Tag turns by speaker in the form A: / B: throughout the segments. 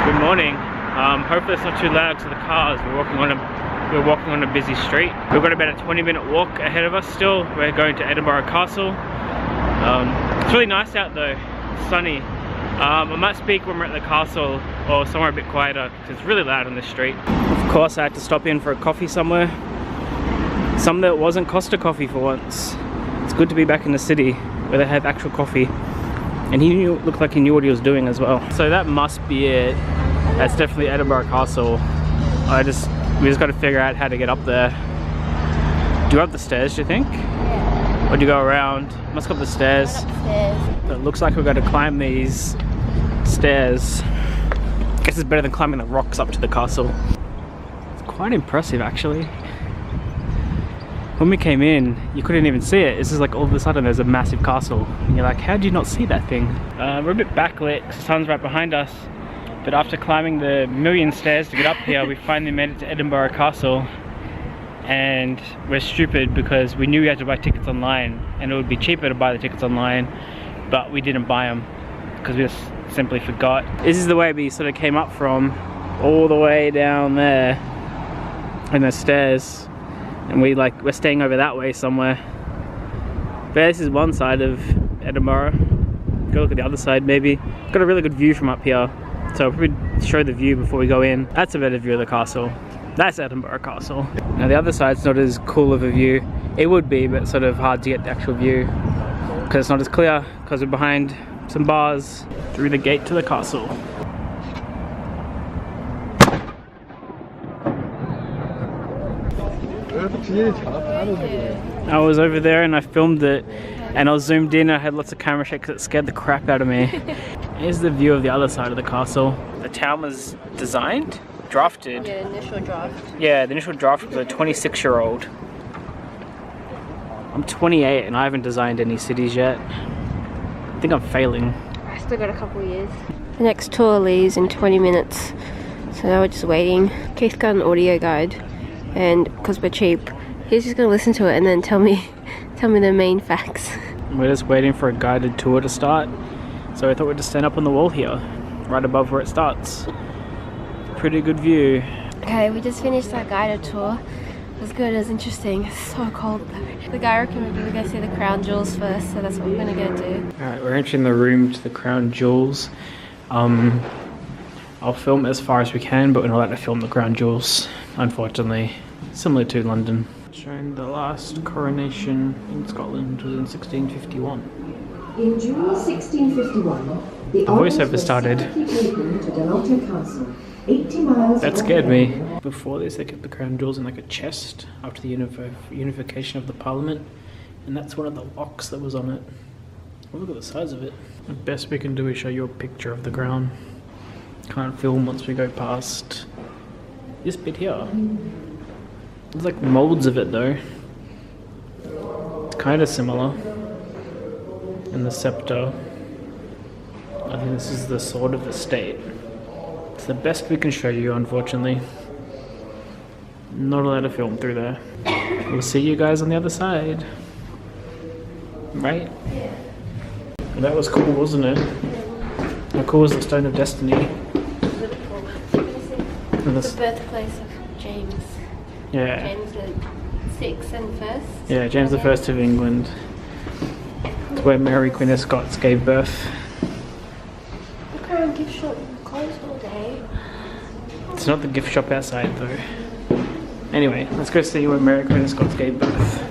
A: Good morning. Hopefully it's not too loud to the cars. We're walking on a busy street. We've got about a 20-minute walk ahead of us still. We're going to Edinburgh Castle. It's really nice out though. It's sunny. I might speak when we're at the castle or somewhere a bit quieter because it's really loud on this street. Of course I had to stop in for a coffee somewhere. Some that wasn't Costa coffee for once. It's good to be back in the city where they have actual coffee. And he looked like he knew what he was doing as well. So that must be it. That's definitely Edinburgh Castle. We just got to figure out how to get up there. Do you go up the stairs, do you think? Yeah. Or do you go around? Must go up the stairs. So it looks like we've got to climb these stairs. I guess it's better than climbing the rocks up to the castle. It's quite impressive actually. When we came in, you couldn't even see it. It's just like all of a sudden there's a massive castle. And you're like, how did you not see that thing? We're a bit backlit because the sun's right behind us. But after climbing the million stairs to get up here, we finally made it to Edinburgh Castle. And we're stupid because we knew we had to buy tickets online. And it would be cheaper to buy the tickets online. But we didn't buy them because we just simply forgot. This is the way we sort of came up from, all the way down there. And the stairs. And we're staying over that way somewhere. But this is one side of Edinburgh. Go look at the other side maybe. Got a really good view from up here. So I'll probably show the view before we go in. That's a better view of the castle. That's Edinburgh Castle. Now the other side's not as cool of a view. It would be, but sort of hard to get the actual view. Because it's not as clear, because we're behind some bars through the gate to the castle. I was over there and I filmed it and I was zoomed in. I had lots of camera shake because it scared the crap out of me. Here's the view of the other side of the castle. The town was designed, drafted.
B: Yeah, the initial draft.
A: Yeah, the initial draft was a 26-year-old. I'm 28 and I haven't designed any cities yet. I think I'm failing.
B: I still got a couple of years. The next tour leaves in 20 minutes. So now we're just waiting. Keith got an audio guide. And because we're cheap, he's just gonna listen to it and then tell me the main facts.
A: We're just waiting for a guided tour to start. So I thought we'd just stand up on the wall here, right above where it starts. Pretty good view.
B: Okay, we just finished our guided tour. It was good, it was interesting. It's so cold though. The guy recommended we go see the crown jewels first, so that's what we're gonna go do.
A: Alright, we're entering the room to the crown jewels. I'll film as far as we can, but we're not allowed to film the crown jewels, unfortunately. Similar to London. Showing the last coronation in Scotland was in 1651.
C: In June 1651, the
A: voiceover started. That scared me. Before this, they kept the crown jewels in like a chest after the unification of the Parliament, and that's one of the locks that was on it. Oh, look at the size of it. The best we can do is show you a picture of the crown. Can't film once we go past this bit here. There's like molds of it though. It's kind of similar. And the scepter. I think this is the sword of the state. It's the best we can show you, unfortunately. Not allowed to film through there. We'll see you guys on the other side. Right?
B: Yeah.
A: That was cool, wasn't it? How cool was the Stone of Destiny?
B: The birthplace of James.
A: Yeah.
B: James the 6th and 1st.
A: Yeah, James the 1st of England. It's where Mary Queen of Scots gave birth.
B: The Crown gift shop closed all day.
A: It's not the gift shop outside though. Anyway, let's go see where Mary Queen of Scots gave birth.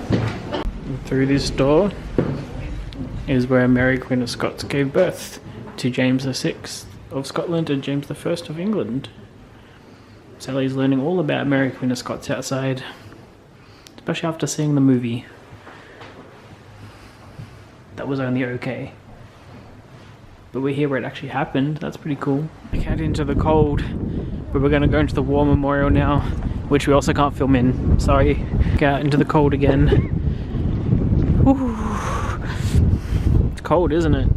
A: And through this door is where Mary Queen of Scots gave birth to James the 6th of Scotland and James the 1st of England. Sally's learning all about Mary Queen of Scots outside, especially after seeing the movie. That was only okay. But we're here where it actually happened. That's pretty cool. I can't into the cold, but we're gonna go into the War Memorial now, which we also can't film in. Sorry. Get out into the cold again. Whew. It's cold, isn't it?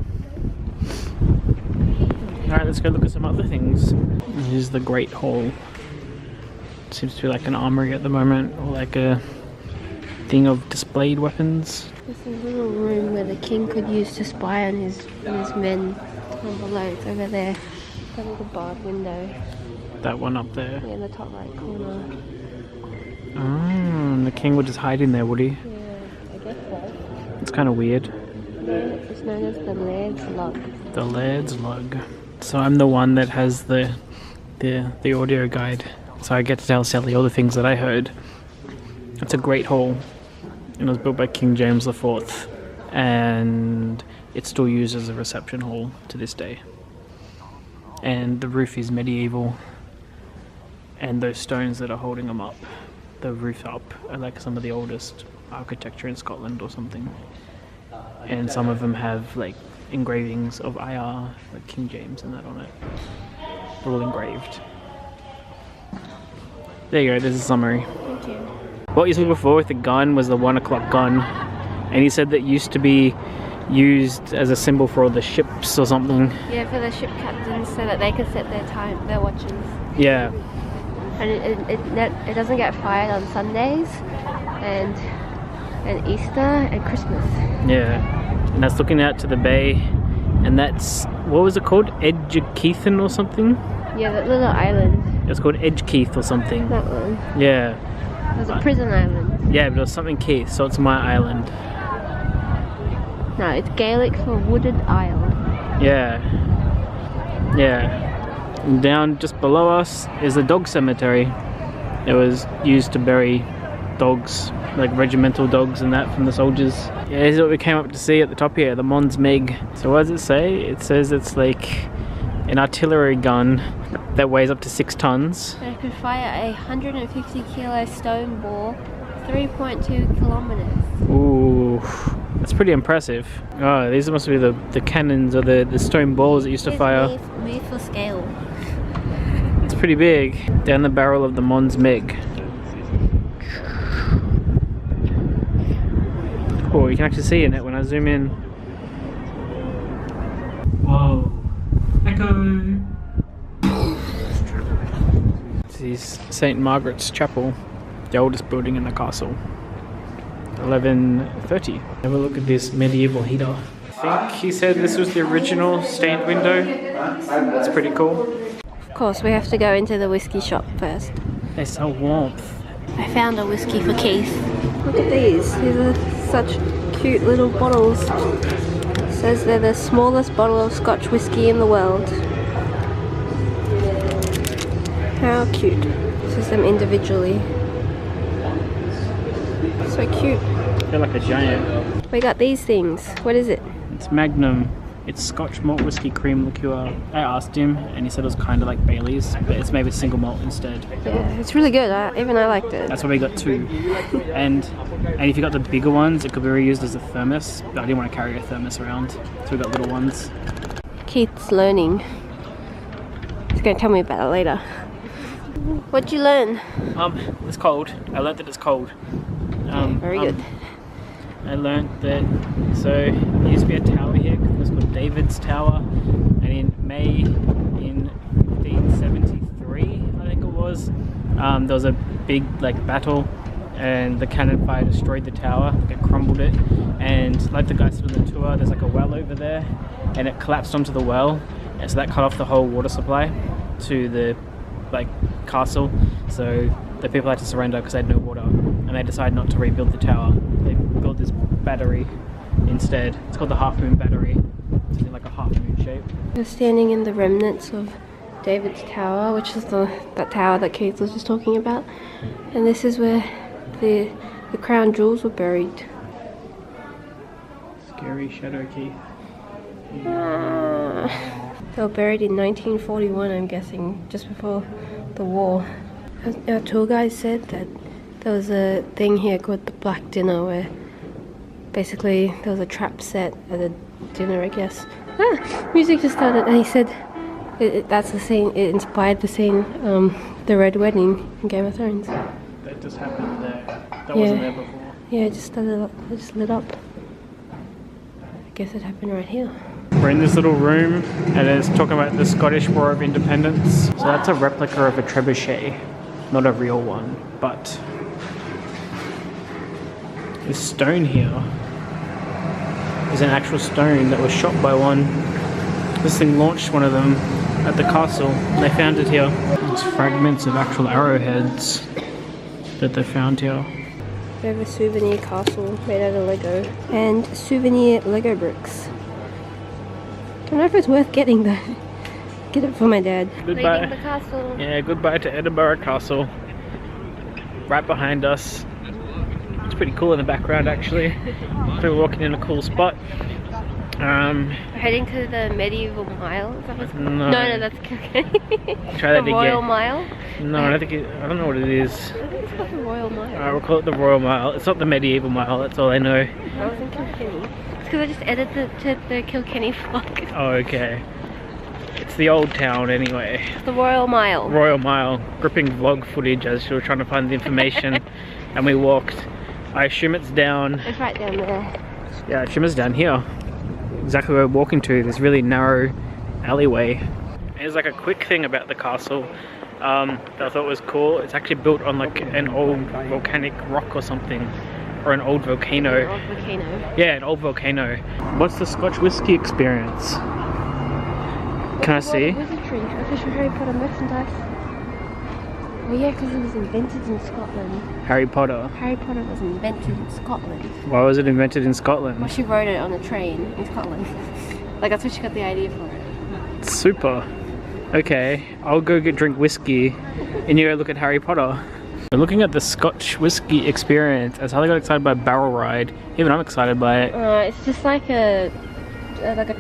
A: Alright, let's go look at some other things. Here's the Great Hall. Seems to be like an armory at the moment, or like a thing of displayed weapons.
B: There's a little room where the king could use to spy on his men down below. It's over there. That little barred window.
A: That one up there.
B: Yeah, in the top right corner.
A: Oh, and the king would just hide in there, would he?
B: Yeah, I guess so.
A: It's kind of weird.
B: Yeah, it's known as the Laird's Lug.
A: The Laird's Lug. So I'm the one that has the audio guide. So I get to tell Sally all the things that I heard. It's a great hall. It was built by King James IV. And it's still used as a reception hall to this day. And the roof is medieval. And those stones that are holding them up, the roof up, are like some of the oldest architecture in Scotland or something. And some of them have like engravings of IR, like King James and that on it. They're all engraved. There you go, there's a summary.
B: Thank you.
A: What you saw before with the gun was the 1 o'clock gun. And he said that used to be used as a symbol for all the ships or something.
B: Yeah, for the ship captains so that they could set their time, their watches.
A: Yeah.
B: And it doesn't get fired on Sundays and Easter and Christmas.
A: Yeah. And that's looking out to the bay. And that's, what was it called? Edgekeithen or something?
B: Yeah, that little island.
A: It was called Edgekeith or something.
B: That one.
A: Yeah.
B: It was a prison island.
A: Yeah, but it was something Keith, so it's my island.
B: No, it's Gaelic for wooded isle.
A: Yeah. Yeah. And down just below us is the dog cemetery. It was used to bury dogs, like regimental dogs and that from the soldiers. Yeah, here's what we came up to see at the top here, the Mons Meg. So what does it say? It says it's like an artillery gun that weighs up to 6 tons.
B: And it could fire a 150 kilo stone ball 3.2 kilometers.
A: Ooh, that's pretty impressive. Oh, these must be the cannons or the stone balls that used to fire.
B: Made for scale.
A: It's pretty big. Down the barrel of the Mons Meg. Oh, you can actually see in it when I zoom in. Whoa. Echo! This is St. Margaret's Chapel, the oldest building in the castle. 1130. Have a look at this medieval heater. I think he said this was the original stained window. That's pretty cool.
B: Of course, we have to go into the whiskey shop first.
A: They sell warmth.
B: I found a whiskey for Keith. Look at these. These are such cute little bottles. It says they're the smallest bottle of Scotch whiskey in the world. How cute. This is them individually. So cute.
A: They're like a giant.
B: We got these things. What is it?
A: It's Magnum. It's Scotch malt whiskey cream liqueur. I asked him and he said it was kind of like Bailey's, but it's maybe single malt instead.
B: Yeah, it's really good. Even I liked it.
A: That's why we got 2. And if you got the bigger ones, it could be reused as a thermos, but I didn't want to carry a thermos around, so we got little ones.
B: Keith's learning. He's going to tell me about it later. What'd you learn?
A: It's cold. I learnt that it's cold.
B: Very good.
A: I learnt that, so there used to be a tower here, it was called David's Tower, and in May in 1573, I think it was, there was a big battle, and the cannon fire destroyed the tower, it crumbled it, and like the guy said on the tour, there's like a well over there, and it collapsed onto the well, and so that cut off the whole water supply to the castle, so the people had to surrender because they had no water, and they decided not to rebuild the tower. They built this battery instead. It's called the Half Moon Battery. It's in like a half moon shape.
B: We're standing in the remnants of David's Tower, which is that tower that Keith was just talking about, and this is where the crown jewels were buried.
A: Scary shadow Keith.
B: They were buried in 1941, I'm guessing, just before the war. Our tour guide said that there was a thing here called the Black Dinner, where basically there was a trap set at a dinner, I guess. Music just started, and he said that's the scene, it inspired the scene, the Red Wedding in Game of Thrones.
A: That just happened there. That wasn't there before.
B: Yeah, it just lit up. I guess it happened right here.
A: We're in this little room and it's talking about the Scottish War of Independence. So that's a replica of a trebuchet, not a real one, but this stone here is an actual stone that was shot by one. This thing launched one of them at the castle. They found it here. It's fragments of actual arrowheads that they found here.
B: We have a souvenir castle made out of Lego and souvenir Lego bricks. Don't know if it's worth getting though. Get it for my dad.
A: Goodbye.
B: Leaving the castle.
A: Yeah, goodbye to Edinburgh Castle. Right behind us. It's pretty cool in the background actually. We're walking in a cool spot.
B: We're heading to the medieval mile. Is that what's called?
A: No.
B: No, that's Kilkenny.
A: Try that
B: the Royal
A: again.
B: Mile?
A: No, I don't know what it is.
B: I think it's called the Royal Mile.
A: Alright, we'll call it the Royal Mile. It's not the medieval mile, that's all I know.
B: I was in Kilkenny. It's because I just edited the Kilkenny vlog.
A: Oh, okay. It's the old town anyway.
B: It's the Royal Mile.
A: Royal Mile. Gripping vlog footage as she was trying to find the information. And we walked. I assume it's down.
B: It's right down there.
A: Yeah, I assume it's down here. Exactly where we're walking to. This really narrow alleyway. There's like a quick thing about the castle that I thought was cool. It's actually built on like an old volcanic rock or something. Or an old volcano.
B: An old volcano.
A: Yeah, an old volcano. What's the Scotch whiskey experience? Can I see?
B: Wizardry, official Harry Potter merchandise. Oh yeah, because it was invented in Scotland.
A: Harry Potter.
B: Harry Potter was invented in Scotland.
A: Why was it invented in Scotland?
B: Well, she wrote it on a train in Scotland. Like that's where she got the idea for it.
A: Super. Okay, I'll go drink whiskey and you go look at Harry Potter. We're looking at the Scotch whiskey experience. As Harley got excited by Barrel Ride. Even I'm excited by it.
B: It's just like a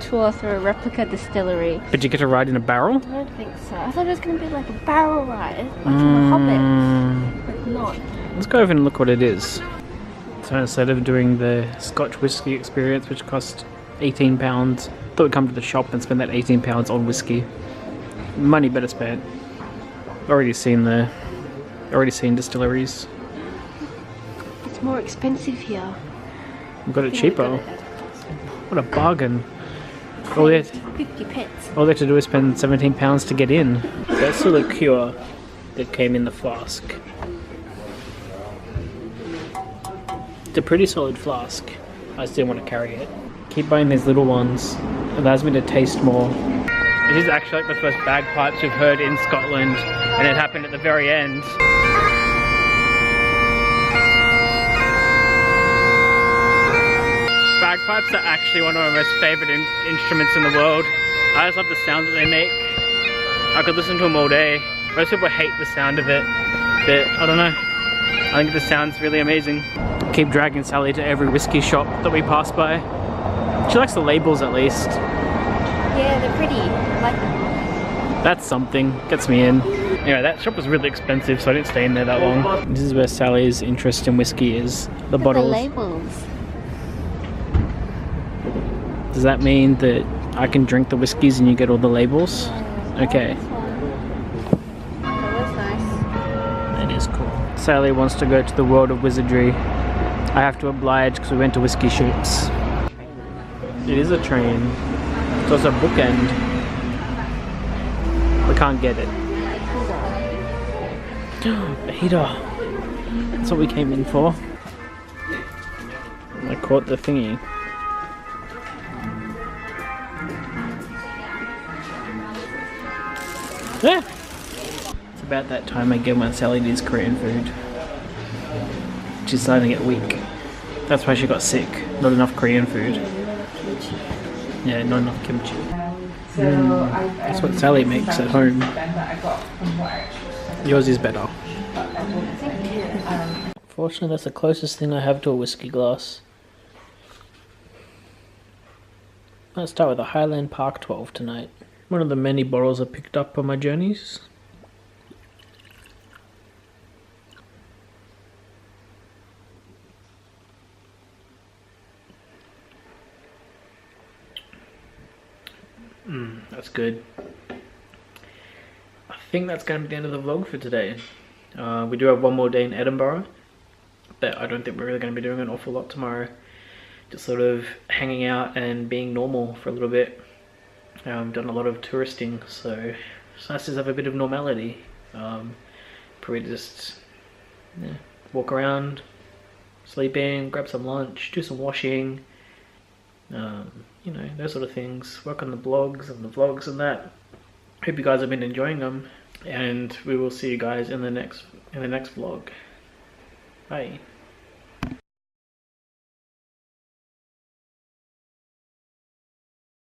B: tour through a replica distillery.
A: But you get to ride in a barrel?
B: I don't think so. I thought it was going to be like a barrel ride, like from The Hobbit. But not.
A: Let's go over and look what it is. So instead of doing the Scotch whiskey experience, which cost £18, thought we'd come to the shop and spend that £18 on whiskey. Money better spent. Already seen distilleries.
B: It's more expensive here.
A: We've got it cheaper. What a bargain. All they,
B: 50 pence.
A: all they had to do is spend £17 to get in. That's the liqueur that came in the flask. It's a pretty solid flask. I still want to carry it. Keep buying these little ones. It allows me to taste more. It is actually like the first bagpipes we've heard in Scotland, and it happened at the very end. Bagpipes are actually one of my most favourite instruments in the world. I just love the sound that they make. I could listen to them all day. Most people hate the sound of it, but I don't know. I think the sound's really amazing. Keep dragging Sally to every whiskey shop that we pass by. She likes the labels at least.
B: Yeah, they're pretty. I like them.
A: That's something. Gets me in. Anyway, that shop was really expensive, so I didn't stay in there that long. This is where Sally's interest in whiskey is. The bottles.
B: The labels.
A: Does that mean that I can drink the whiskeys and you get all the labels? Okay.
B: That's nice.
A: That is cool. Sally wants to go to the world of wizardry. I have to oblige because we went to whiskey shoots. It is a train. It's also a bookend. We can't get it. Peter. That's what we came in for. I caught the thingy. Yeah. It's about that time again when Sally needs Korean food. She's starting to get weak. That's why she got sick. Not enough Korean food. Yeah, not enough kimchi. That's what Sally makes at home. Yours is better. Fortunately, that's the closest thing I have to a whiskey glass. Let's start with a Highland Park 12 tonight. One of the many bottles I picked up on my journeys. That's good. I think that's going to be the end of the vlog for today. We do have one more day in Edinburgh, but I don't think we're really going to be doing an awful lot tomorrow. Just sort of hanging out and being normal for a little bit. I've done a lot of touristing, so it's nice to have a bit of normality. Probably just walk around, sleep in, grab some lunch, do some washing, you know, those sort of things. Work on the blogs and the vlogs and that. Hope you guys have been enjoying them, and we will see you guys in the next vlog. Bye.